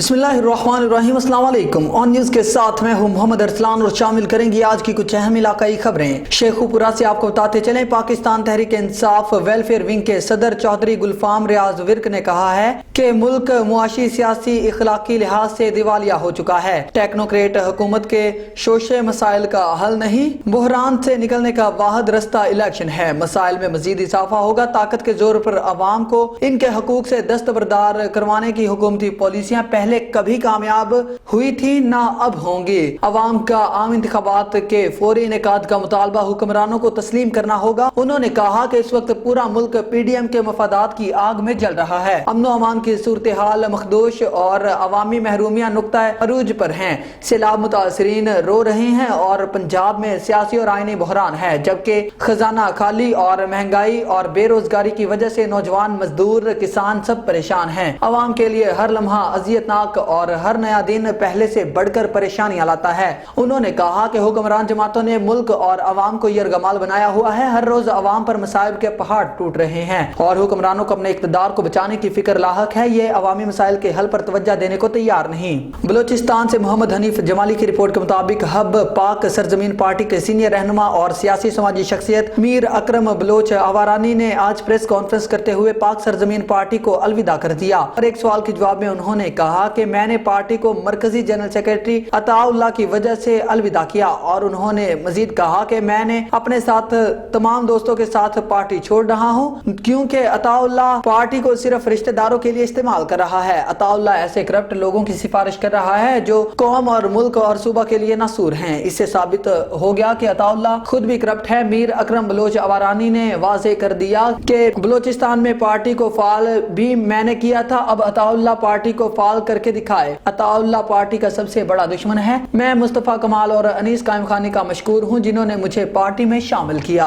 बिस्मिल्लाहिर्रहमानिर्रहीम, अस्सलाम वालेकुम। ऑन न्यूज़ के साथ मैं हूं मोहम्मद अरसलान और शामिल करेंगे आज की कुछ अहम इलाकाई खबरें। शेखुपुरा से आपको बताते चलें, पाकिस्तान तहरीक इंसाफ वेलफेयर विंग के सदर चौधरी गुलफाम रियाज विर्क ने कहा है कि मुल्क मुआशी सियासी इखलाकी लिहाज से दिवालिया हो चुका है। टेक्नोक्रेट हुकूमत के शोशे मसाइल का हल नहीं, बहरान से निकलने का वाहिद रास्ता इलेक्शन है। मसाइल में मजीद इजाफा होगा। ताकत के जोर पर अवाम को इनके हकूक से दस्तबरदार करवाने की हुकूमती पॉलिसियां पहले कभी कामयाब हुई थी, ना अब होंगी। अवाम का आम इंतखाबात के फौरी इनेकाद का मुतालबा हुक्मरानों को तस्लीम करना होगा। उन्होंने कहा कि इस वक्त पूरा मुल्क PDM के मफादात की आग में जल रहा है। अमन अमान की सूरत हाल मखदूश और अवामी महरूमियां नुक्ता अरूज पर हैं। सैलाब मुतासरीन रो रहे हैं और पंजाब में सियासी और आईनी बहरान है, जबकि खजाना खाली और महंगाई और बेरोजगारी की वजह से नौजवान, मजदूर, किसान सब परेशान हैं। अवाम के लिए हर लम्हा अजियतनाक और हर नया दिन पहले से बढ़कर परेशानियां लाता है। उन्होंने कहा कि हुक्मरान जमातों ने मुल्क और अवाम को यरगमाल बनाया हुआ है। हर रोज अवाम पर मसाइब के पहाड़ टूट रहे हैं और हुक्मरानों को अपने इक़्तिदार को बचाने की फिक्र लाहक है। ये अवामी मसाइल के हल पर तवज्जो देने को तैयार नहीं। बलोचिस्तान से मोहम्मद हनीफ जमाली की रिपोर्ट के मुताबिक हब पाक सरजमीन पार्टी के सीनियर रहनुमा और सियासी समाजी शख्सियत मीर अकरम बलोच आवारानी ने आज प्रेस कॉन्फ्रेंस करते हुए पाक सरजमीन पार्टी को अलविदा कर दिया। और एक सवाल के जवाब में उन्होंने कहा कि मैंने पार्टी को मरकजी जनरल सेक्रेटरी अताउल्लाह की वजह से अलविदा किया। और उन्होंने मजीद कहा कि मैंने अपने साथ तमाम दोस्तों के साथ पार्टी छोड़ रहा हूं, क्योंकि अताउल्लाह पार्टी को सिर्फ रिश्तेदारों के लिए इस्तेमाल कर रहा है। अताउल्लाह ऐसे करप्ट लोगों की सिफारिश कर रहा है जो कौम और मुल्क और सूबा के लिए नासूर हैं। इससे साबित हो गया कि अताउल्लाह खुद भी करप्ट है। मीर अकरम बलोच आवारानी ने वाज़ेह कर दिया कि बलोचिस्तान में पार्टी को फाल भी मैंने किया था, अब अताउल्लाह पार्टी को फाल करके दिखाए। अताउल्लाह पार्टी का सबसे बड़ा दुश्मन है। मैं मुस्तफ़ा कमाल और अनीस कायम खानी का मशकूर हूँ जिन्होंने मुझे पार्टी में शामिल किया।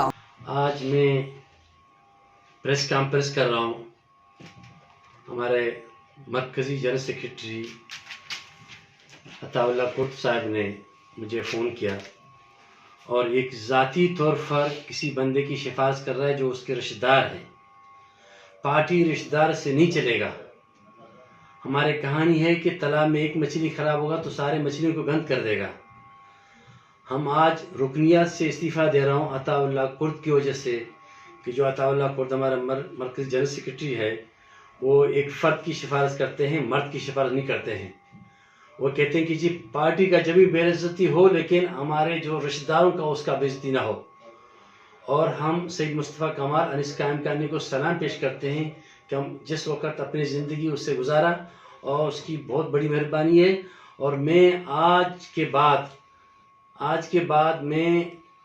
आज मैं प्रेस कॉन्फ्रेंस कर रहा हूँ। हमारे मरकज़ी जनरल सेक्रेटरी अताउल्लाह कुर्द साहब ने मुझे फ़ोन किया और एक ज़ाती तौर पर किसी बंदे की सिफारिश कर रहा है जो उसके रिश्तेदार हैं। पार्टी रिश्तेदार से नहीं चलेगा। हमारे कहानी है कि तालाब में एक मछली खराब होगा तो सारे मछलियों को बंद कर देगा। हम आज रुकनियत से इस्तीफ़ा दे रहा हूँ अताउल्लाह कुर्द की वजह से, कि जो अताउल्लाह कुर्द हमारा मरकज़ी जनरल सेक्रेटरी है, वो एक फ़र्द की सिफारिश करते हैं, मर्द की सिफारिश नहीं करते हैं। वो कहते हैं कि जी पार्टी का जब भी बेइज्जती हो लेकिन हमारे जो रिश्तेदारों का उसका बेइज्जती ना हो। और हम सैयद मुस्तफ़ा कमाल अनीस कायम खानी को सलाम पेश करते हैं कि हम जिस वक़्त अपनी ज़िंदगी उससे गुजारा और उसकी बहुत बड़ी मेहरबानी है। और मैं आज के बाद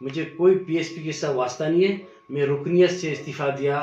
मुझे कोई PSP के साथ वास्ता नहीं है। मैं रुकनियत से इस्तीफ़ा दिया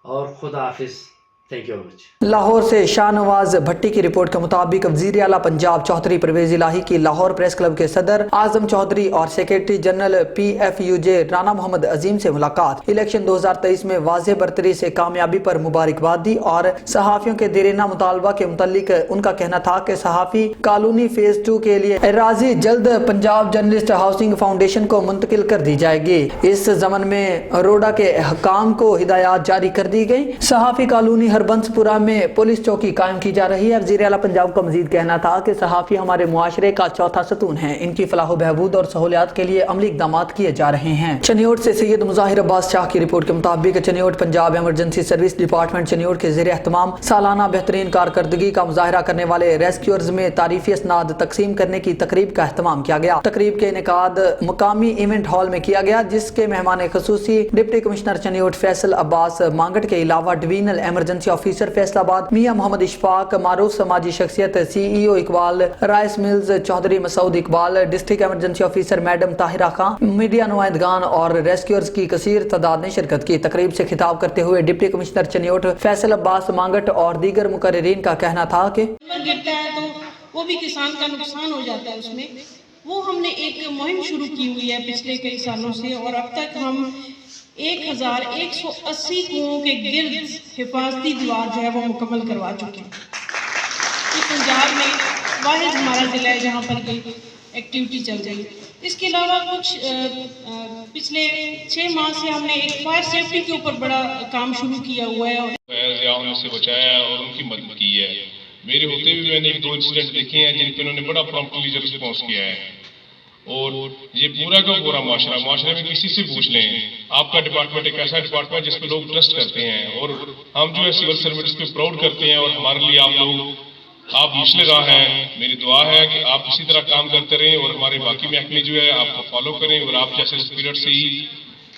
और खुदा हाफिज़। Thank you very much. Lahore से शाहनवाज भट्टी की रिपोर्ट के मुताबिक वज़ीर आला पंजाब चौधरी परवेज इलाही की लाहौर प्रेस क्लब के सदर आजम चौधरी और secretary general PFUJ Rana Mohammad Azeem से मुलाकात। इलेक्शन 2023 में वाज़ेह बरतरी से कामयाबी पर मुबारकबाद दी और सहाफ़ियों के देरीना मुतालबा के मुतालिक उनका कहना था कि सहाफ़ी कॉलोनी फेज 2 के लिए एराजी जल्द पंजाब जर्नलिस्ट हाउसिंग फाउंडेशन को मुंतकिल कर दी जाएगी। इस ज़मन में रोडा के हकाम को हिदायत जारी कर दी गई। सहाफ़ी कॉलोनी हरबंसपुरा में पुलिस चौकी कायम की जा रही है। वज़ीर आला पंजाब का मजीद कहना था कि सहाफ़ी हमारे मुआशरे का चौथा सतून है। इनकी फलाह बहबूद और सहूलियात के लिए अमली इक़दाम किए जा रहे हैं। चनियोट से सैयद मुज़ाहिर अब्बास शाह की रिपोर्ट के मुताबिक Chiniot Punjab emergency service department Chiniot के ज़ेर एहतमाम सालाना बेहतरीन कारकर्दगी का मुजाहरा करने वाले रेस्क्यूअर्स में तारीफी असनाद तकसीम करने की तकरीब का एहतमाम किया गया। तकरीब के इनेकाद मुकामी इवेंट हॉल में किया गया, जिसके मेहमान खुसूसी डिप्टी कमिश्नर चनियोट फैसल अब्बास मांगट के अलावा divisional emergency officer Faisalabad Mian Mohammad Ishfaq, मारूफ समाजी शख्सियत CEO Iqbal, rice mills Chaudhry Masood Iqbal, district emergency officer madam Tahira Khan, media नुमाइंदगान और रेस्क्यूअर्स की कसीर तादाद ने शिरकत की। तकरीब से खिताब करते हुए डिप्टी कमिश्नर चनियोट फैसल अब्बास मांगट और दीगर मुकर्रिरीन का कहना था कि गिरता है तो वो भी किसान का नुकसान हो जाता है। उसमें वो हमने एक मुहिम शुरू की हुई है पिछले कई सालों से और अब तक हम 1180 कुओं के गिर्द हिफाजती दीवार जो है वो मुकम्मल करवा चुके हैं। ये पंजाब में वाहिद हमारा ज़िला है जहाँ पर ये एक्टिविटी चल रही है। इसके अलावा कुछ पिछले 6 माह से हमने एक फायर सेफ्टी के ऊपर बड़ा काम शुरू किया हुआ है और से बचाया और उनकी मदद की है। मेरे होते हुए मैंने 1-2 इंसिडेंट देखे हैं जिन पे उन्होंने बड़ा प्रॉम्प्टली रिस्पॉन्स किया है। और ये पूरा का पूरा माशरे में किसी से पूछ लें, आपका डिपार्टमेंट एक ऐसा डिपार्टमेंट जिस पे लोग ट्रस्ट करते हैं, और हम जो है सिविल सर्विसेज पे प्राउड करते हैं, और हमारे लिए आप मिशले राह हैं। मेरी दुआ है कि आप इसी तरह काम करते रहें और हमारे बाकी महकमे जो है आपको फॉलो करें और आप जैसे स्पिरिट से ही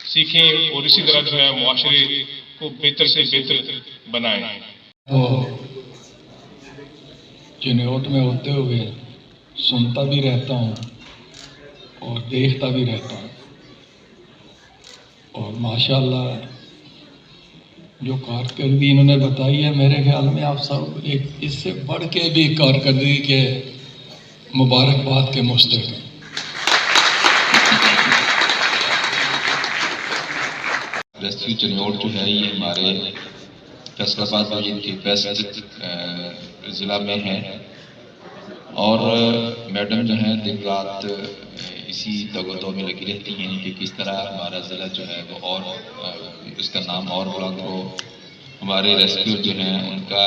सीखें और इसी तरह जो है मुआशरे को बेहतर से बेहतर बनाएं। तो चिन्होट में होते हुए सुनता भी रहता हूँ और देखता भी रहता हूँ, और माशाल्लाह जो कारकर्दगी इन्होंने बताई है, मेरे ख्याल में आप सब एक इससे बढ़ के भी कारकर्दगी के मुबारकबाद के मुस्तहिक हैं। रेस्क्यू चिन्होट जो है ये हमारे फैसलाबाद रीजन के वेस्ट ज़िला में है, और मैडम जो हैं दिन रात इसी दगोदो में लगी रहती हैं कि किस तरह हमारा ज़िला जो है वो और इसका नाम और बुलंद हो, हमारे रेस्क्यू जो हैं उनका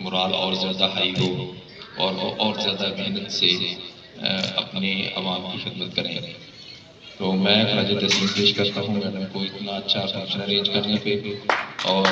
मुराल और ज़्यादा हाई हो, और वो और ज़्यादा मेहनत से अपने आवाम की खिदमत करें। तो मैं खराज तहसीन पेश करता हूँ मैडम को इतना अच्छा फंक्शन अरेंज करने पे। और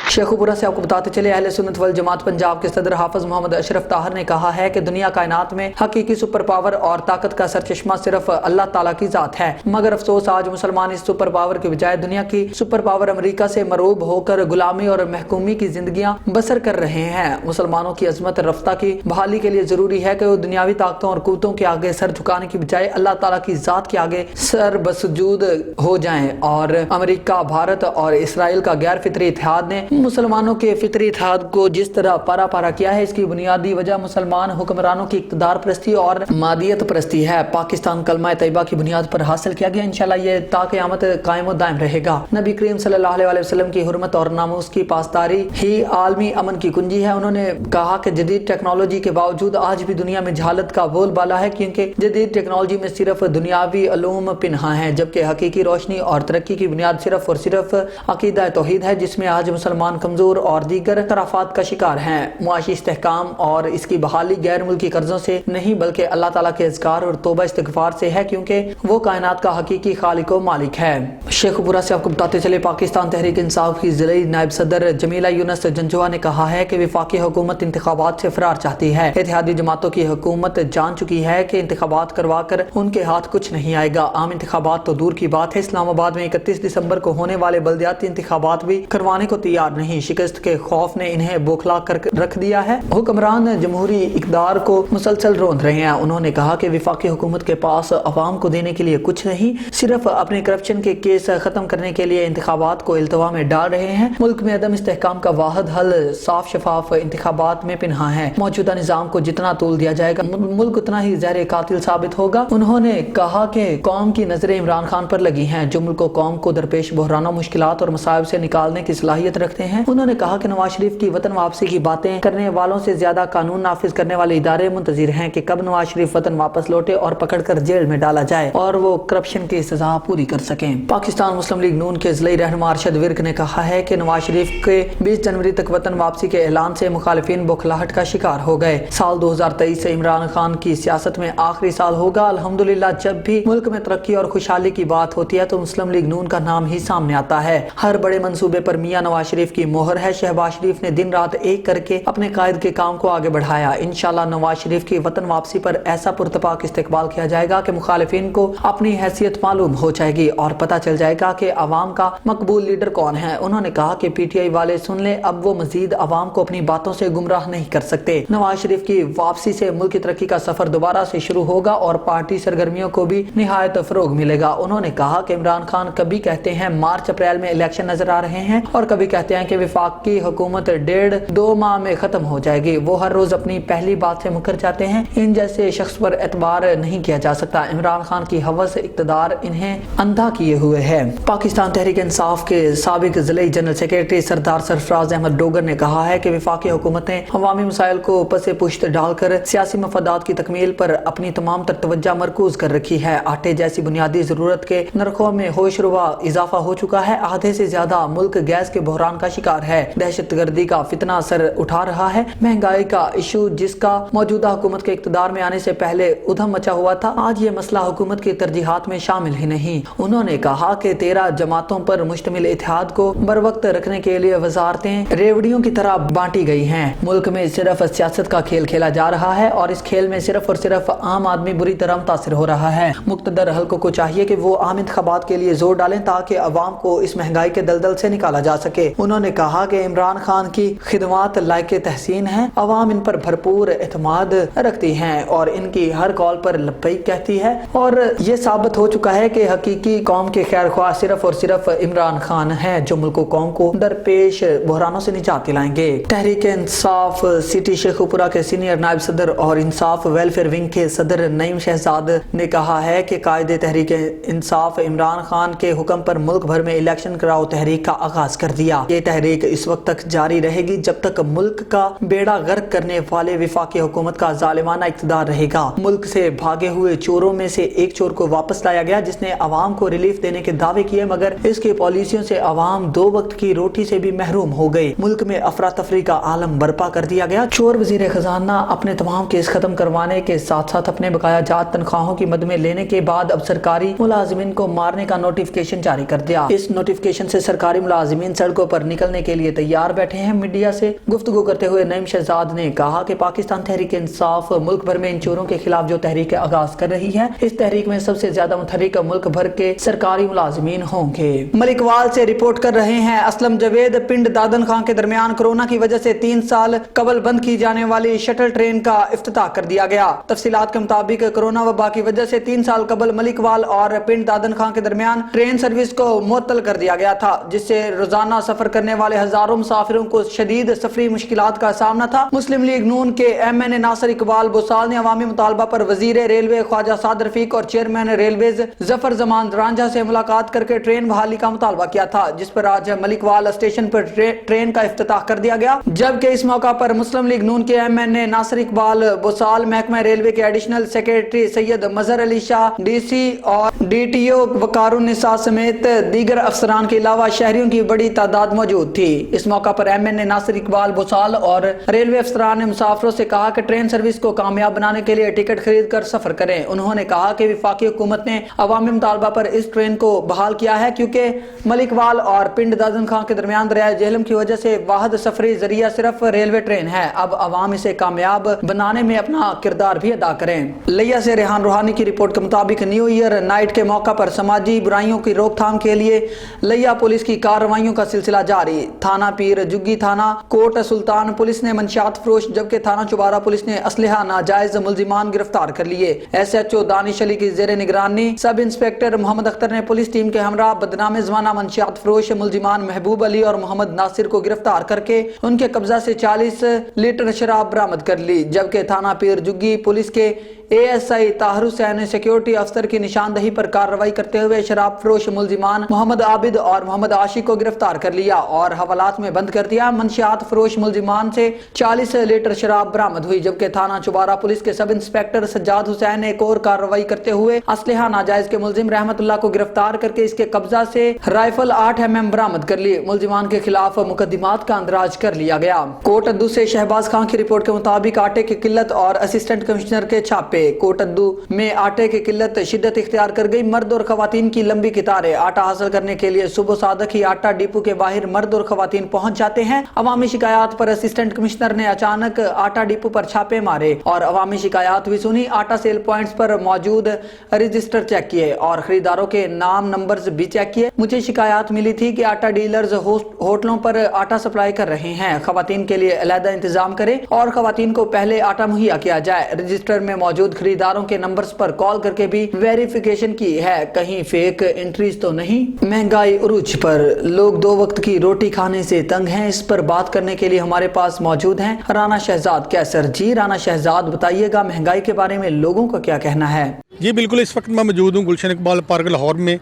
शेखुपुरा से आपको बताते चले, अहले सुन्नत वल जमात पंजाब के सदर हाफिज मोहम्मद अशरफ ताहर ने कहा है कि दुनिया कायनात में हकीकी सुपर पावर और ताकत का सरचश्मा सिर्फ अल्लाह ताला की जात है, मगर अफसोस आज मुसलमान इस सुपर पावर के बजाय दुनिया की सुपर पावर अमेरिका से मरूब होकर गुलामी और महकूमी की जिंदगियां बसर कर रहे हैं। मुसलमानों की अजमत रफ्ता की बहाली के लिए जरूरी है कि वो दुनियावी ताकतों और कुव्वतों के आगे सर झुकाने की बजाय अल्लाह ताला की जात के आगे सर बसजूद हो जाएं। और अमेरिका, भारत और इसराइल का गैर फितरी इत्तेहाद ने मुसलमानों के फितरी इत्तेहाद को जिस तरह पारा पारा किया है, इसकी बुनियादी वजह मुसलमान हुक्मरानों की इक़्तिदार परस्ती और मादियत परस्ती है। पाकिस्तान कलमा तैयबा की बुनियाद पर हासिल किया गया, इंशाअल्लाह ये ता क़यामत कायम दायम रहेगा। नबी करीम सल्लल्लाहु अलैहि वसल्लम की हुर्मत और नामूस की पासदारी ही आलमी अमन की कुंजी है। उन्होंने कहा कि जदीद टेक्नोलॉजी के बावजूद आज भी दुनिया में जहालत का बोलबाला है, क्योंकि जदीद टेक्नोलॉजी में सिर्फ दुनियावी उलूम पिन्हा है, जबकि हकीकी रोशनी और तरक्की की बुनियाद सिर्फ और सिर्फ अकीदा तौहीद है, जिसमें आज मुसलमान कमजोर और दीगर खराफात का शिकार हैं। मुआशी इस्तेहकाम और इसकी बहाली गैर मुल्की कर्जों से नहीं बल्कि अल्लाह ताला के अज़कार और तौबा इस्तिग़फ़ार से है, क्योंकि वो कायनात का हकीकी खालिक व मालिक है। शेखुपुरा से आपको बताते चले, पाकिस्तान तहरीक इंसाफ की ज़िले नायब सदर जमीला यूनुस जंजुआ ने कहा है कि वफाकी हुकूमत इंतखाबात से फरार चाहती है। इत्तेहादी जमातों की हुकूमत जान चुकी है कि इंतखाबात करवा कर उनके हाथ कुछ नहीं आएगा। आम इंतखाबात तो दूर की बात है, इस्लामाबाद में 31 दिसंबर को होने वाले बल्दियाती इंतखाबात भी करवाने को तैयार नहीं। शिकस्त के खौफ ने इन्हें बौखला कर रख दिया है। हुक्मरान जमहूरी इक़्तिदार को मुसलसल रोंद रहे हैं। उन्होंने कहा कि वफाकी हुकूमत के पास अवाम को देने के लिए कुछ नहीं, सिर्फ अपने करप्शन के केस खत्म करने के लिए इंतखाबात को इल्तवा में डाल रहे हैं। मुल्क में अदम इस्तेहकाम का वाहिद हल साफ शफाफ इंतखाबात में पिन्हा है। मौजूदा निज़ाम को जितना तूल दिया जाएगा मुल्क उतना ही ज़हर कातिल साबित होगा। उन्होंने कहा कि कौम की नजरें इमरान खान पर लगी हैं, जो मुल्क कौम को दरपेश बहरानों, मुश्किलात और मसाइब से निकालने की सलाहियत रखते हैं। उन्होंने कहा कि नवाज शरीफ की वतन वापसी की बातें करने वालों से ज्यादा कानून नाफिज करने वाले इदारे मुंतजिर हैं कि कब नवाज शरीफ वतन वापस लौटे और पकड़कर जेल में डाला जाए और वो करप्शन की सजा पूरी कर सकें। पाकिस्तान मुस्लिम लीग नून के ज़िले रहनुमा अरशद विर्क ने कहा है कि नवाज शरीफ के 20 जनवरी तक वतन वापसी के ऐलान से मुखालिफिन बौखलाहट का शिकार हो गए। साल 2023 से इमरान खान की सियासत में आखिरी साल होगा। अल्हम्दुलिल्लाह जब भी मुल्क में तरक्की और खुशहाली की बात होती है तो मुस्लिम लीग नून का नाम ही सामने आता है। हर बड़े मंसूबे पर मियां नवाज शरीफ की मोहर है। शहबाज शरीफ ने दिन रात एक करके अपने कायद के काम को आगे बढ़ाया। इंशाल्लाह नवाज शरीफ की वतन वापसी पर ऐसा पुरतपाक इस्तकबाल किया जाएगा कि मुखालिफिन को अपनी हैसियत मालूम हो जाएगी और पता चल जाएगा कि अवाम का मकबूल लीडर कौन है। उन्होंने कहा कि पीटीआई वाले सुन ले, अब वो मजीद अवाम को अपनी बातों से गुमराह नहीं कर सकते। नवाज शरीफ की वापसी से मुल्क की तरक्की का सफर दोबारा से शुरू होगा और पार्टी सरगर्मियों को भी निहायत फरोग मिलेगा। उन्होंने कहा कि इमरान खान कभी कहते हैं मार्च अप्रैल में इलेक्शन नजर आ रहे हैं और कभी कहते हैं कि वफाकी हुकूमत 1.5-2 माह में खत्म हो जाएगी। वो हर रोज अपनी पहली बात से मुकर जाते हैं। इन जैसे शख्स पर एतबार नहीं किया जा सकता। इमरान खान की हवस इक़्तिदार इन्हें अंधा किए हुए है। पाकिस्तान तहरीक इंसाफ के साबिक ज़िले जनरल सेक्रेटरी सरदार सरफराज अहमद डोगर ने कहा है कि वफाकी हुकूमतें अवामी मसाइल को पसे पुश्त डालकर सियासी मफादात की तकमील पर अपनी तमाम तर तवज्जो मरकूज कर रखी है। आटे जैसी बुनियादी जरूरत के नरखों में होशरुबा इजाफा हो चुका है। आधे से ज्यादा मुल्क गैस के बहरान का का शिकार है। दहशतगर्दी का फितना असर उठा रहा है। महंगाई का इशू जिसका मौजूदा हुकूमत के इक़्तिदार में आने से पहले उधम मचा हुआ था, आज ये मसला हुकूमत की तरजीहात में शामिल ही नहीं। उन्होंने कहा कि 13 जमातों पर मुश्तमिल इत्तेहाद को बरवक्त रखने के लिए वजारतें रेवड़ियों की तरह बांटी गई हैं। मुल्क में सिर्फ सियासत का खेल खेला जा रहा है और इस खेल में सिर्फ और सिर्फ आम आदमी बुरी तरह मुतासिर हो रहा है। मुक़्तदर हल्कों को चाहिए कि वो आम इंतखाबात के लिए जोर डालें ताकि अवाम को इस महंगाई के दलदल से निकाला जा सके। उन्होंने कहा कि इमरान खान की खिदमात लायक तहसीन है, अवाम इन पर भरपूर एतमाद रखती हैं और इनकी हर कॉल पर लब्बैक कहती है और ये साबित हो चुका है कि हकीकी कौम के खैर ख्वाह सिर्फ और सिर्फ इमरान खान है जो मुल्क कौम को दरपेश बहरानों से निजात दिलाएंगे। तहरीक इंसाफ सिटी शेखुपुरा के सीनियर नायब सदर और इंसाफ वेलफेयर विंग के सदर नईम शहजाद ने कहा है कि कायदे तहरीक इंसाफ इमरान खान के हुक्म पर मुल्क भर में इलेक्शन कराओ तहरीक का आगाज कर दिया। ये तहरीक इस वक्त तक जारी रहेगी जब तक मुल्क का बेड़ा गर्क करने वाले विफाकी हुकूमत का जालिमाना इक़्तिदार रहेगा। मुल्क से भागे हुए चोरों में से एक चोर को वापस लाया गया जिसने अवाम को रिलीफ देने के दावे किए, मगर इसकी पॉलिसियों से अवाम 2 वक्त की रोटी से भी महरूम हो गई। मुल्क में अफरा तफरी का आलम बर्पा कर दिया गया। चोर वजीर खजाना अपने तमाम केस खत्म करवाने के साथ साथ अपने बकाया जात तनख्वाहों की मद में लेने के बाद अब सरकारी मुलाजिमीन को मारने का नोटिफिकेशन जारी कर दिया। इस नोटिफिकेशन से सरकारी मुलाजिमीन सड़कों पर निकलने के लिए तैयार बैठे हैं। मीडिया से गुफ्तगू करते हुए नईम शहजाद ने कहा कि पाकिस्तान तहरीक इंसाफ मुल्क भर में इन चोरों के खिलाफ जो तहरीक आगाज कर रही है, इस तहरीक में सबसे ज्यादा मुतहरिक मुल्क भर के सरकारी मुलाजिमीन होंगे। मलिकवाल से रिपोर्ट कर रहे हैं असलम जवेद। पिंड दादन खां के दरमियान कोरोना की वजह से 3 साल कबल बंद की जाने वाली शटल ट्रेन का इफ्तिताह कर दिया गया। तफसीलात के मुताबिक कोरोना वबा की वजह से 3 साल कबल मलिकवाल और पिंड दादन खां के दरमियान ट्रेन सर्विस को मुअत्तल कर दिया गया था, जिससे रोजाना सफर करने वाले हजारों मुसाफिरों को शदीद सफरी मुश्किलात का सामना था। मुस्लिम लीग नून के MNA नासिर इकबाल बुसाल ने अवामी मुतालबा पर वजीर रेलवे ख्वाजा साद रफीक और चेयरमैन रेलवेज जफर जमान रांझा से मुलाकात करके ट्रेन बहाली का मुतालबा किया था, जिस पर आज मलिकवाल स्टेशन पर ट्रेन का इफ्तिताह कर दिया गया। जबकि इस मौका पर मुस्लिम लीग नून के MNA नासिर इकबाल बुसाल, महकमा रेलवे के एडिशनल सेक्रेटरी सैयद मजहर अली शाह, DC और DTO वकारुन्निसा समेत दीगर अफसरान के अलावा शहरियों की बड़ी तादाद मौजूद थी। इस मौका पर MNA नासिर इकबाल बुसाल और रेलवे अफसरान ने मुसाफिरों से कहा कि ट्रेन सर्विस को कामयाब बनाने के लिए टिकट खरीद कर सफर करें। उन्होंने कहा कि विफाकी हुकूमत ने अवामी मुतालबा पर इस ट्रेन को बहाल किया है क्योंकि मलिकवाल और पिंड दादन खां के दरमियान दरिया जेहलम की वजह से वाहिद सफरी जरिया सिर्फ रेलवे ट्रेन है। अब अवाम इसे कामयाब बनाने में अपना किरदार भी अदा करें। लिया से रेहान रूहानी की रिपोर्ट के मुताबिक न्यू ईयर नाइट के मौका पर समाजी बुराइयों की रोकथाम के लिए लिया पुलिस की कार्रवाइयों का सिलसिला जारी। थाना पीर जुग्गी, थाना कोट सुल्तान पुलिस ने मंशियात फरोश, जबकि थाना चुबारा पुलिस ने असलहा नाजायज मुलजिमान गिरफ्तार कर लिए। SHO दानिश अली की जेर निगरानी सब इंस्पेक्टर मोहम्मद अख्तर ने पुलिस टीम के हमरा बदनाम जमाना मंशियात फरोश मुलजिमान महबूब अली और मोहम्मद नासिर को गिरफ्तार करके उनके कब्जा से 40 लीटर शराब बरामद कर ली। जबकि थाना पीर जुग्गी पुलिस के ASI ताहिर हुसैन ने सिक्योरिटी अफसर की निशानदही पर कार्रवाई करते हुए शराब फरोश मुलजिमान मोहम्मद आबिद और मोहम्मद आशिक को गिरफ्तार कर लिया और हवालात में बंद कर दिया। मंशियात फरोश मुलजिमान से 40 लीटर शराब बरामद हुई। जबकि थाना चुबारा पुलिस के सब इंस्पेक्टर सज्जाद हुसैन ने एक और कार्रवाई करते हुए असलहा नाजायज के मुलजिम रहमतुल्लाह को गिरफ्तार करके इसके कब्जा से राइफल 8 mm बरामद कर ली। मुलजिमान के खिलाफ मुकदमात का अंदराज कर लिया गया। कोट अद्दू से शहबाज खान की रिपोर्ट के मुताबिक आटे की किल्लत और असिस्टेंट कमिश्नर के छापे। कोट अद्दू में आटे की किल्लत शिद्दत इख्तियार कर गई। मर्द और खवातीन की लंबी कतारें। आटा हासिल करने के लिए सुबह सादक ही आटा डिपो के बाहर मर्द और खवातीन पहुंच जाते हैं। अवामी शिकायत पर असिस्टेंट कमिश्नर ने अचानक आटा डिपो पर छापे मारे और अवामी शिकायत भी सुनी। आटा सेल पॉइंट्स पर मौजूद रजिस्टर चेक किए और खरीदारों के नाम नंबर्स भी चेक किए। मुझे शिकायत मिली थी कि आटा डीलर्स होटलों पर आटा सप्लाई कर रहे हैं। खवातीन के लिए अलहदा इंतजाम करें और खवातीन को पहले आटा मुहैया किया जाए। रजिस्टर में मौजूद खरीदारों के नंबर्स पर कॉल करके भी वेरिफिकेशन की है, कहीं फेक एंट्रीज तो नहीं। महंगाई उरूज पर, लोग 2 वक्त की रोटी खाने से तंग हैं। इस पर बात करने के लिए हमारे पास मौजूद हैं राना शहजाद कैसर जी। राना शहजाद, बताइएगा महंगाई के बारे में लोगों का क्या कहना है? जी बिल्कुल, इस वक्त मैं मौजूद हूँ गुलशन इकबाल पार्क लाहौर में।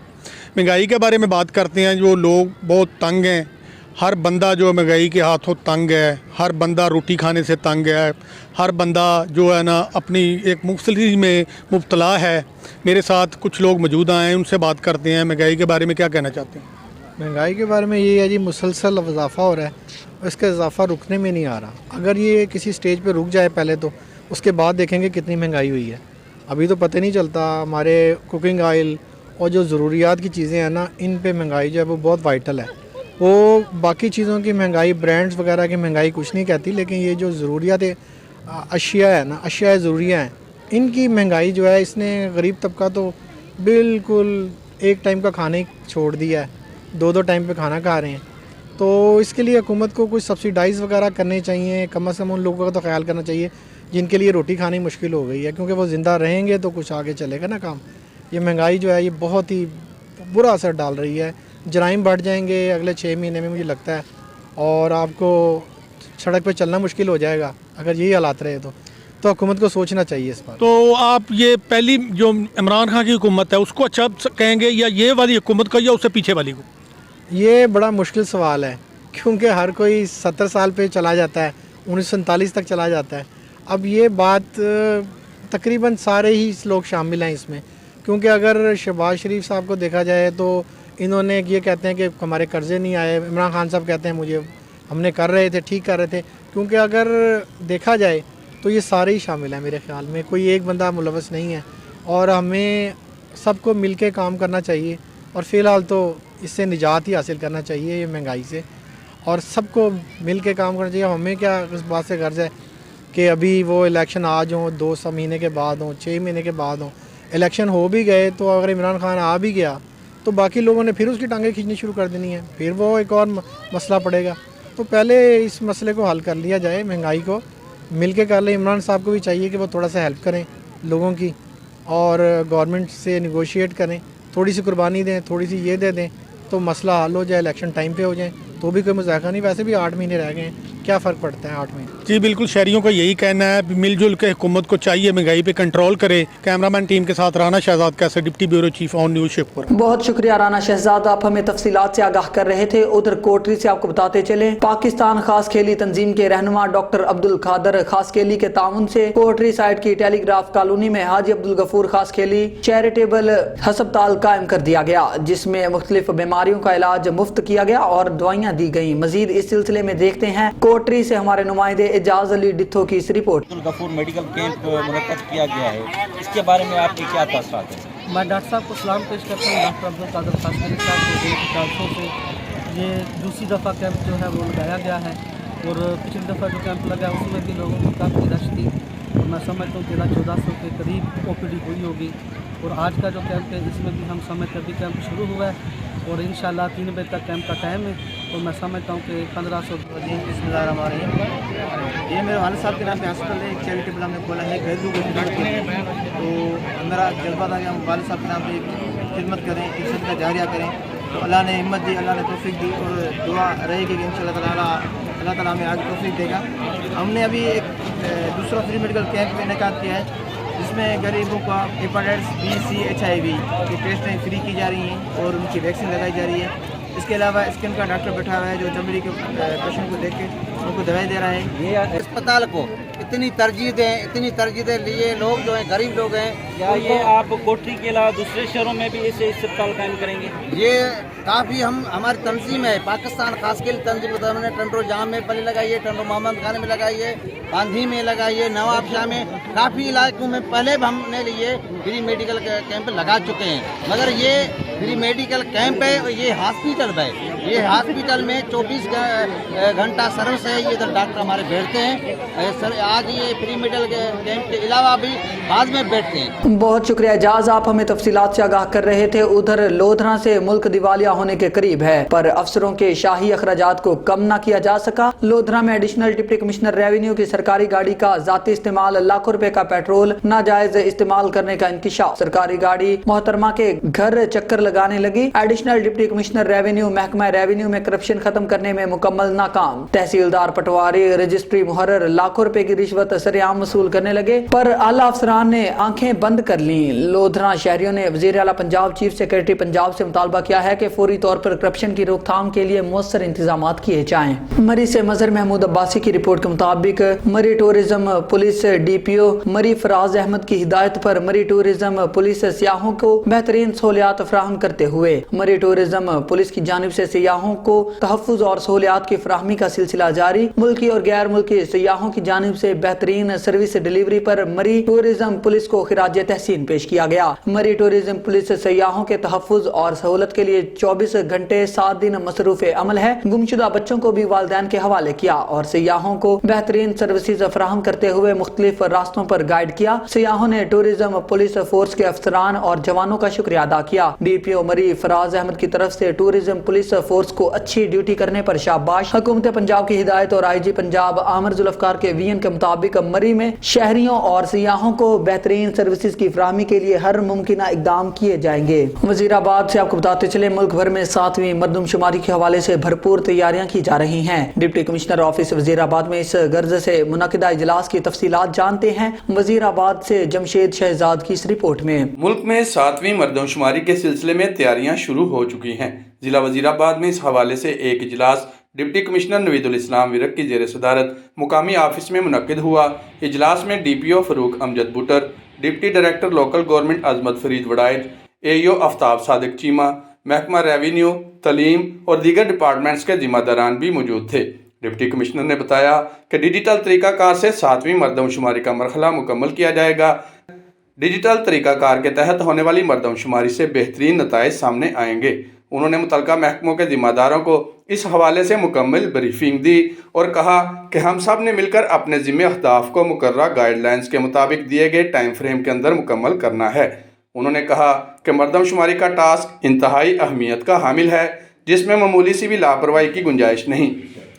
महंगाई के बारे में बात करते हैं। जो लोग बहुत तंग हैं, हर बंदा जो महंगाई के हाथों तंग है, हर बंदा रोटी खाने से तंग है, हर बंदा जो है ना अपनी एक मुख्तलिफ में मुब्तला है। मेरे साथ कुछ लोग मौजूद आए हैं, उनसे बात करते हैं महंगाई के बारे में क्या कहना चाहते हैं। महंगाई के बारे में ये है जी, मुसलसल इजाफ़ा हो रहा है और इसका इजाफ़ा रुकने में नहीं आ रहा। अगर ये किसी स्टेज पे रुक जाए पहले तो उसके बाद देखेंगे कितनी महंगाई हुई है। अभी तो पता नहीं चलता। हमारे कुकिंग ऑयल और जो ज़रूरियात की चीज़ें हैं ना, इन पे महंगाई जो है वो बहुत वाइटल है। वो बाकी चीज़ों की महंगाई, ब्रांड्स वगैरह की महंगाई कुछ नहीं कहती, लेकिन ये जो ज़रूरियात अशिया है ना, अशिया ज़रूरियाँ हैं, इनकी महंगाई जो है इसने गरीब तबका तो बिल्कुल एक टाइम का खाने ही छोड़ दिया है, 2-2 टाइम पे खाना खा रहे हैं। तो इसके लिए हुकूमत को कुछ सब्सिडाइज़ वगैरह करने चाहिए, कम से कम उन लोगों का तो ख्याल करना चाहिए जिनके लिए रोटी खानी मुश्किल हो गई है, क्योंकि वो ज़िंदा रहेंगे तो कुछ आगे चलेगा ना काम। ये महंगाई जो है ये बहुत ही बुरा असर डाल रही है। जराइम बढ़ जाएंगे अगले 6 महीने में मुझे लगता है, और आपको सड़क पे चलना मुश्किल हो जाएगा अगर यही हालात रहे तो हुकूमत को सोचना चाहिए इस पर। तो आप ये पहली जो इमरान खान की हुकूमत है उसको अच्छा कहेंगे, या ये वाली हुकूमत को, या उससे पीछे वाली को? ये बड़ा मुश्किल सवाल है, क्योंकि हर कोई 70 साल पे चला जाता है, 1947 तक चला जाता है। अब ये बात तकरीबन सारे ही लोग शामिल हैं इसमें, क्योंकि अगर शहबाज शरीफ साहब को देखा जाए तो इन्होंने ये कहते हैं कि हमारे कर्ज़े नहीं आए। इमरान खान साहब कहते हैं मुझे हमने कर रहे थे, ठीक कर रहे थे। क्योंकि अगर देखा जाए तो ये सारे ही शामिल हैं मेरे ख़्याल में, कोई एक बंदा मुलवस नहीं है। और हमें सबको मिल के काम करना चाहिए, और फ़िलहाल तो इससे निजात ही हासिल करना चाहिए ये महंगाई से, और सबको मिल के काम करना चाहिए। हमें क्या इस बात से गर्ज है कि अभी वो इलेक्शन आज हों, 2 महीने के बाद हों, 6 महीने के बाद हों। इलेक्शन हो भी गए तो अगर इमरान खान आ भी गया तो बाकी लोगों ने फिर उसकी टांगें खींचनी शुरू कर देनी है, फिर वो एक और मसला पड़ेगा। तो पहले इस मसले को हल कर लिया जाए, महंगाई को मिल के कर लें। इमरान साहब को भी चाहिए कि वो थोड़ा सा हेल्प करें लोगों की, और गवर्नमेंट से निगोशिएट करें, थोड़ी सी कुर्बानी दें, थोड़ी सी ये दे दें तो मसला हल हो जाए, इलेक्शन टाइम पे हो जाए तो भी कोई मजाक नहीं। वैसे भी 8 महीने रह गए हैं, क्या फ़र्क पड़ता है 8 महीने। जी बिल्कुल, शहरियों का यही कहना है, मिलजुल के हुकूमत को चाहिए महंगाई पे कंट्रोल करे। कैमरामैन टीम के साथ राना शहजाद कैसे, deputy bureau chief on news Shivpur. बहुत शुक्रिया राना शहजाद, आप हमें तफसीलात से आगाह कर रहे थे। उधर कोटरी से आपको बताते चले, पाकिस्तान खास खेली तंजीम के रहनुमा डॉक्टर अब्दुल खादर खास खेली के ताउन से कोटरी साइड की टेलीग्राफ कॉलोनी में हाजी अब्दुल गफूर खास खेली चैरिटेबल हस्पताल कायम कर दिया गया, जिसमें मुख्तलिफ बीमारियों का इलाज मुफ्त किया गया और दवाइयाँ दी गई। मजीद इस सिलसिले में देखते हैं कोटरी से हमारे नुमाइंदे एजाज अली डिथो की इस report. Abdul Ghafoor medical camp मुनक्कद किया गया है, इसके बारे में आपके क्या तासुरात हैं? मैं डॉक्टर साहब को सलाम पेश करता हूँ। डॉक्टर अब्दुल कादर खासखेली साहब को 2004 से ये दूसरी दफ़ा कैंप जो है वो लगाया गया है, और पिछली दफ़ा जो कैंप लगा उसमें भी लोगों की काफ़ी रश थी, और मैं समझता हूँ 1300-1400 के करीब OPD हुई होगी। और आज का जो कैंप है इसमें भी हम समझते अभी कैंप शुरू हुआ है, और इंशाल्लाह 3 बजे तक कैंप का टाइम है, और मैं समझता हूँ कि 1500। ये मेरे वालिद साहब के नाम पे हॉस्पिटल है, चैरिटेबल हमने खोला है घरेलू खिदमत के लिए। तो मेरा जज्बा था कि हम वालिद साहब के नाम पे खिदमत करें, एक सदका जारिया करें। तो अल्लाह ने हिम्मत दी, अल्लाह ने तौफीक दी, और दुआ रहेगी कि अल्लाह ताला हमें आगे तौफीक देगा। हमने अभी एक दूसरा फ्री मेडिकल कैंप इनेकाद किया है, जिसमें गरीबों का हेपेटाइटिस B, C, HIV की टेस्टें फ्री की जा रही हैं और उनकी वैक्सीन लगाई जा रही है। इसके अलावा स्किन का डॉक्टर बैठा हुआ है जो चमड़ी के पेशेंट को देख के उनको दवाई दे रहा है। ये अस्पताल को इतनी तरजीह दें लिए लोग जो हैं, गरीब लोग हैं। क्या ये आप कोटरी के अलावा दूसरे शहरों में भी ऐसे अस्पताल कायम करेंगे? ये काफ़ी हमारी तंजीम है, पाकिस्तान खास खेल तंजीम, हमने टंडो जाम में पहले लगाई है, टंडो मोहम्मद खान में लगाई है, गांधी में लगाई है, नवाब शाह में, काफ़ी इलाकों में पहले भी हमने लिए फ्री मेडिकल कैंप लगा चुके हैं। मगर ये फ्री मेडिकल कैंप है और ये हॉस्पिटल है, ये हॉस्पिटल में 24 घंटा सर्विस है। ये इधर डॉक्टर हमारे बैठते हैं सर। आज ये फ्री मेडिकल कैंप के अलावा भी बाद में बैठते हैं। बहुत शुक्रिया एजाज, आप हमें तफसीलात से आगाह कर रहे थे। उधर लोधरा से मुल्क दिवालिया होने के करीब है, पर अफसरों के शाही अखराजात को कम न किया जा सका। लोधरा में एडिशनल डिप्टी कमिश्नर रेवेन्यू की सरकारी गाड़ी का जाती इस्तेमाल, लाखों रुपए का पेट्रोल नाजायज इस्तेमाल करने का इंकिशाफ। सरकारी गाड़ी मोहतरमा के घर चक्कर लगाने लगी। एडिशनल डिप्टी कमिश्नर रेवेन्यू महकमा रेवेन्यू में करप्शन खत्म करने में मुकम्मल नाकाम। तहसीलदार, पटवारी, रजिस्ट्री मुहर्रर लाखों रुपए की रिश्वत सरेआम वसूल करने लगे, पर आला अफसरान ने आंखें बंद कर ली। लोधरा शहरियों ने वजीर आला पंजाब, चीफ सेक्रेटरी पंजाब से मुतालबा किया है कि फौरी तौर पर करप्शन की रोकथाम के लिए मुअस्सर इंतजाम किए जाएं। मरी से मजहर महमूद अब्बासी की रिपोर्ट के मुताबिक मरी टूरिज्म पुलिस DPO मरी फराज अहमद की हिदायत पर मरी टूरिज्म पुलिस सियाहों को बेहतरीन सहूलियात फराहम फराहम करते हुए मरी टूरिज्म पुलिस की जानिब से सयाहों को तहफ़्फ़ुज़ और सहूलियात की फराहमी का सिलसिला जारी। मुल्की और गैर मुल्की सयाहों की जानिब से बेहतरीन सर्विस डिलीवरी पर मरी टूरिज्म पुलिस को खिराज तहसीन पेश किया गया। मरी टूरिज्म पुलिस सयाहों के तहफ़्फ़ुज़ और सहूलत के लिए 24 घंटे 7 दिन मसरूफ़ अमल है। गुमशुदा बच्चों को भी वालिदैन के हवाले किया और सयाहों को बेहतरीन सर्विसेज फराहम करते हुए मुख्तलिफ रास्तों पर गाइड किया। सयाहों ने टूरिज्म पुलिस फोर्स के अफसरान और जवानों का शुक्रिया अदा किया। DPO मरी फराज अहमद की तरफ से टूरिज्म पुलिस फोर्स को अच्छी ड्यूटी करने पर शाबाश। हुकूमत पंजाब की हिदायत और IG पंजाब आमिर जुल्फ़कार के VN के मुताबिक मरी में शहरियों और सयाहों को बेहतरीन सर्विसेज की फराहमी के लिए हर मुमकिन इकदाम किए जाएंगे। वज़ीराबाद से आपको बताते चले मुल्क भर में 7वीं मरदमशुमारी के हवाले से भरपूर तैयारियां की जा रही हैं। डिप्टी कमिश्नर ऑफिस वज़ीराबाद में इस गर्ज से मुनक़िदा इजलास की तफसीलात जानते हैं वज़ीराबाद से जमशेद शहजाद की इस रिपोर्ट में। मुल्क में 7वीं मरदमशुमारी के सिलसिले में तैयारियां शुरू हो चुकी हैं। जिला वज़ीराबाद में इस हवाले से एक इजलास डिप्टी कमिश्नर नवीदुल इस्लाम विरक की ज़ेर सदारत मुकामी ऑफिस में मुनक़िद हुआ। इजलास में DPO Farooq Amjad बुटर, deputy director local government अजमत फरीद वड़ाइद, AEO आफ्ताब सादिक चीमा, महकमा रेवेन्यू, तलीम और दीगर डिपार्टमेंट्स के जिम्मेदारान भी मौजूद थे। डिप्टी कमिश्नर ने बताया कि डिजिटल तरीक़ाकार से 7वीं मरदमशुमारी का मरहला मुकम्मल किया जाएगा। डिजिटल तरीक़ाकार के तहत होने वाली मरदमशुमारी से बेहतरीन नताइज सामने आएंगे। उन्होंने मुतलका महकमों के जिम्मेदारों को इस हवाले से मुकम्मल ब्रीफिंग दी और कहा कि हम सब ने मिलकर अपने ज़िम्मे अहदाफ को मुकर्ररा गाइडलाइंस के मुताबिक दिए गए टाइम फ्रेम के अंदर मुकम्मल करना है। उन्होंने कहा कि मरदमशुमारी का टास्क इंतहाई अहमियत का हामिल है, जिसमें मामूली सी भी लापरवाही की गुंजाइश नहीं।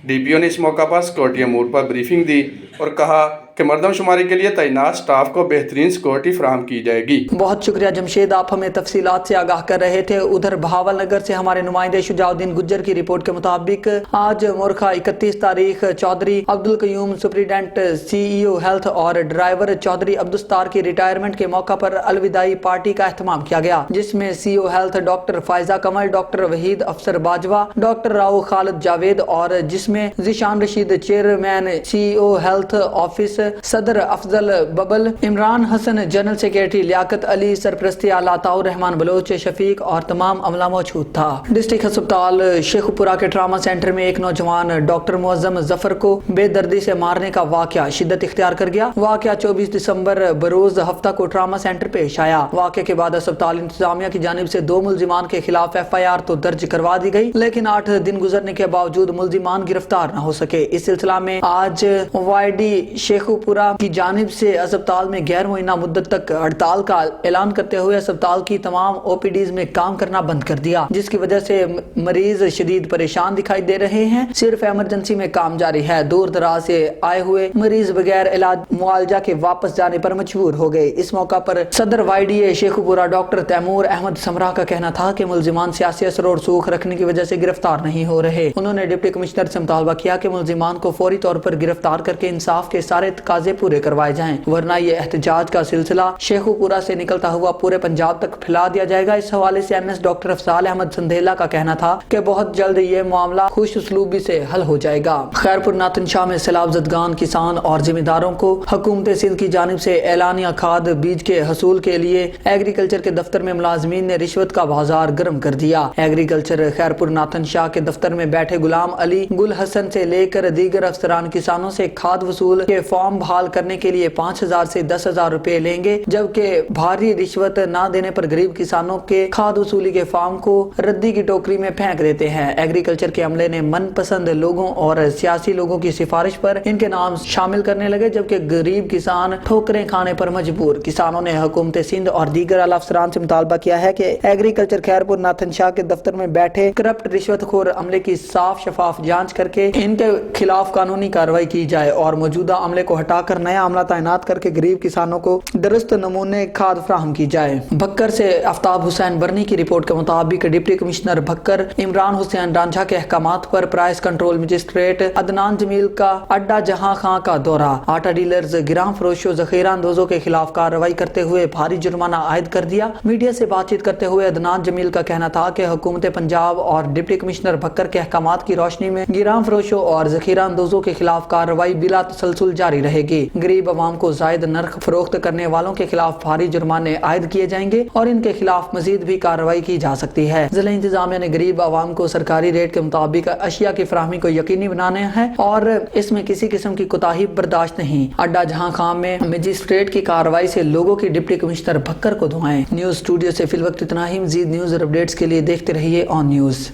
DPO ने इस मौका पर सिक्योरिटी अमूर पर ब्रीफिंग दी और कहा कि मरदमशुमारी के लिए तैनात स्टाफ को बेहतरीन सिक्योरिटी फराहम की जाएगी। बहुत शुक्रिया जमशेद, आप हमें तफसीलात से आगाह कर रहे थे। उधर बहावल नगर से हमारे नुमाइंदे शुजाउद्दीन गुज्जर की रिपोर्ट के मुताबिक आज मुर्खा 31 तारीख Chaudhry Abdul Qayyum superintendent CEO health और ड्राइवर चौधरी अब्दुस्तार की रिटायरमेंट के मौका पर अलविदाई पार्टी का एहतमाम किया गया, जिसमें CO health doctor Faiza Kamal, doctor Waheed Afsar Bajwa, doctor Rao Khalid Javed और जिसमें Zeeshan Rasheed chairman CEO health office, सदर अफजल बबल, इमरान हसन जनरल सेक्रेटरी, लियाकत अली सरप्रस्ती आला, ताउर रहमान बलोच, शफीक और तमाम अमला मौजूद था। डिस्ट्रिक्ट अस्पताल शेखुपुरा के ट्रामा सेंटर में एक नौजवान डॉक्टर मुअज्जम जफर को बेदर्दी से मारने का वाकया शिद्दत इख्तियार कर गया। वाकया 24 दिसंबर बरोज हफ्ता को ट्रामा सेंटर पेश आया। वाकये के बाद अस्पताल इंतजामिया की जानिब से 2 मुल्जिमान के खिलाफ FIR तो दर्ज करवा दी गई, लेकिन 8 दिन गुजरने के बावजूद मुल्जिमान गिरफ्तार न हो सके। इस सिलसिला में आज YD शेखुपुरा की जानिब से अस्पताल में गैर मुइना मुद्दत तक हड़ताल का ऐलान करते हुए अस्पताल की तमाम OPDs में काम करना बंद कर दिया, जिसकी वजह से मरीज शदीद परेशान दिखाई दे रहे हैं। सिर्फ इमरजेंसी में काम जारी है। दूर दराज से आए हुए मरीज बगैर इलाज मुआवजा के वापस जाने पर मजबूर हो गए। इस मौका पर सदर YDA शेखुपुरा डॉक्टर तैमूर अहमद समरा का कहना था कि मुल्जिमान सियासी असर और सूख रखने की वजह से गिरफ्तार नहीं हो रहे। उन्होंने डिप्टी कमिश्नर से मुतालबा किया कि मुल्जिमान को फौरी तौर पर गिरफ्तार करके इंसाफ के सारे तकाजे पूरे करवाए जाएं, वरना ये एहतजाज का सिलसिला शेखुपुरा से निकलता हुआ पूरे पंजाब तक फैला दिया जाएगा। इस हवाले से MS डॉक्टर अफजाल अहमद संधेला का कहना था कि बहुत जल्द ये मामला खुश उसलूबी से हल हो जाएगा। खैरपुर नातन शाह में सैलाब ज़दगान किसान और जिम्मेदारों को हुकूमत सिंध की जानिब से एलानिया खाद बीज के हसूल के लिए एग्रीकल्चर के दफ्तर में मुलाजमीन ने रिश्वत का बाजार गर्म कर दिया। एग्रीकल्चर खैरपुर नातन शाह के दफ्तर में बैठे गुलाम अली, गुल हसन से लेकर दीगर अफसरान किसानों से खाद वसूल के फॉर्म बहाल करने के लिए 5,000 से 10,000 रुपए लेंगे, जबकि भारी रिश्वत न देने पर गरीब किसानों के खाद वसूली के फॉर्म को रद्दी की टोकरी में फेंक देते हैं। एग्रीकल्चर के अमले ने मनपसंद लोगों और सियासी लोगों की सिफारिश पर इनके नाम शामिल करने लगे, जबकि गरीब किसान ठोकरें खाने पर मजबूर। किसानों ने हुकूमत सिंध और दीगर आला अफसरान से मुतालबा किया है कि एग्रीकल्चर खैरपुर नाथन शाह के दफ्तर में बैठे करप्ट रिश्वतखोर अमले की साफ शफाफ जांच करके इनके खिलाफ कानूनी कार्रवाई की जाए और मौजूदा अमले को हटाकर नया अमला तैनात करके गरीब किसानों को दुरुस्त नमूने खाद फराहम की जाए। भक्कर से आफ्ताब हुसैन बरनी की रिपोर्ट के मुताबिक डिप्टी कमिश्नर भक्कर इमरान हुसैन रांझा के अहकामात पर price control magistrate Adnan Jamil का अड्डा जहां खां का दौरा। आटा डीलर्स, गिराम फरोशों, जखीरा अंदोजों के खिलाफ कार्रवाई करते हुए भारी जुर्माना आयद कर दिया। मीडिया से बातचीत करते हुए अदनान जमील का कहना था कि हुकूमत पंजाब और डिप्टी कमिश्नर भक्कर के अहकामात की रोशनी में गिराम फरोशों और जखीरा अंदोजों के खिलाफ कार्रवाई बिला तसलसल जारी रहे गरीब आवाम को जायद नर्क फरोख्त करने वालों के खिलाफ भारी जुर्माने आयद किए जाएंगे और इनके खिलाफ मजीद भी कार्रवाई की जा सकती है। जिला इंतजामिया ने गरीब आवाम को सरकारी रेट के मुताबिक अशिया की फराहमी को यकीनी बनाना है और इसमें किसी किस्म की कोताही बर्दाश्त नहीं। अड्डा जहां खां में मजिस्ट्रेट की कार्रवाई से लोगों की डिप्टी कमिश्नर भक्कर को दुआएं। न्यूज स्टूडियो से फिल वक्त इतना ही। मजीद न्यूज और अपडेट्स के लिए देखते रहिए ऑन न्यूज।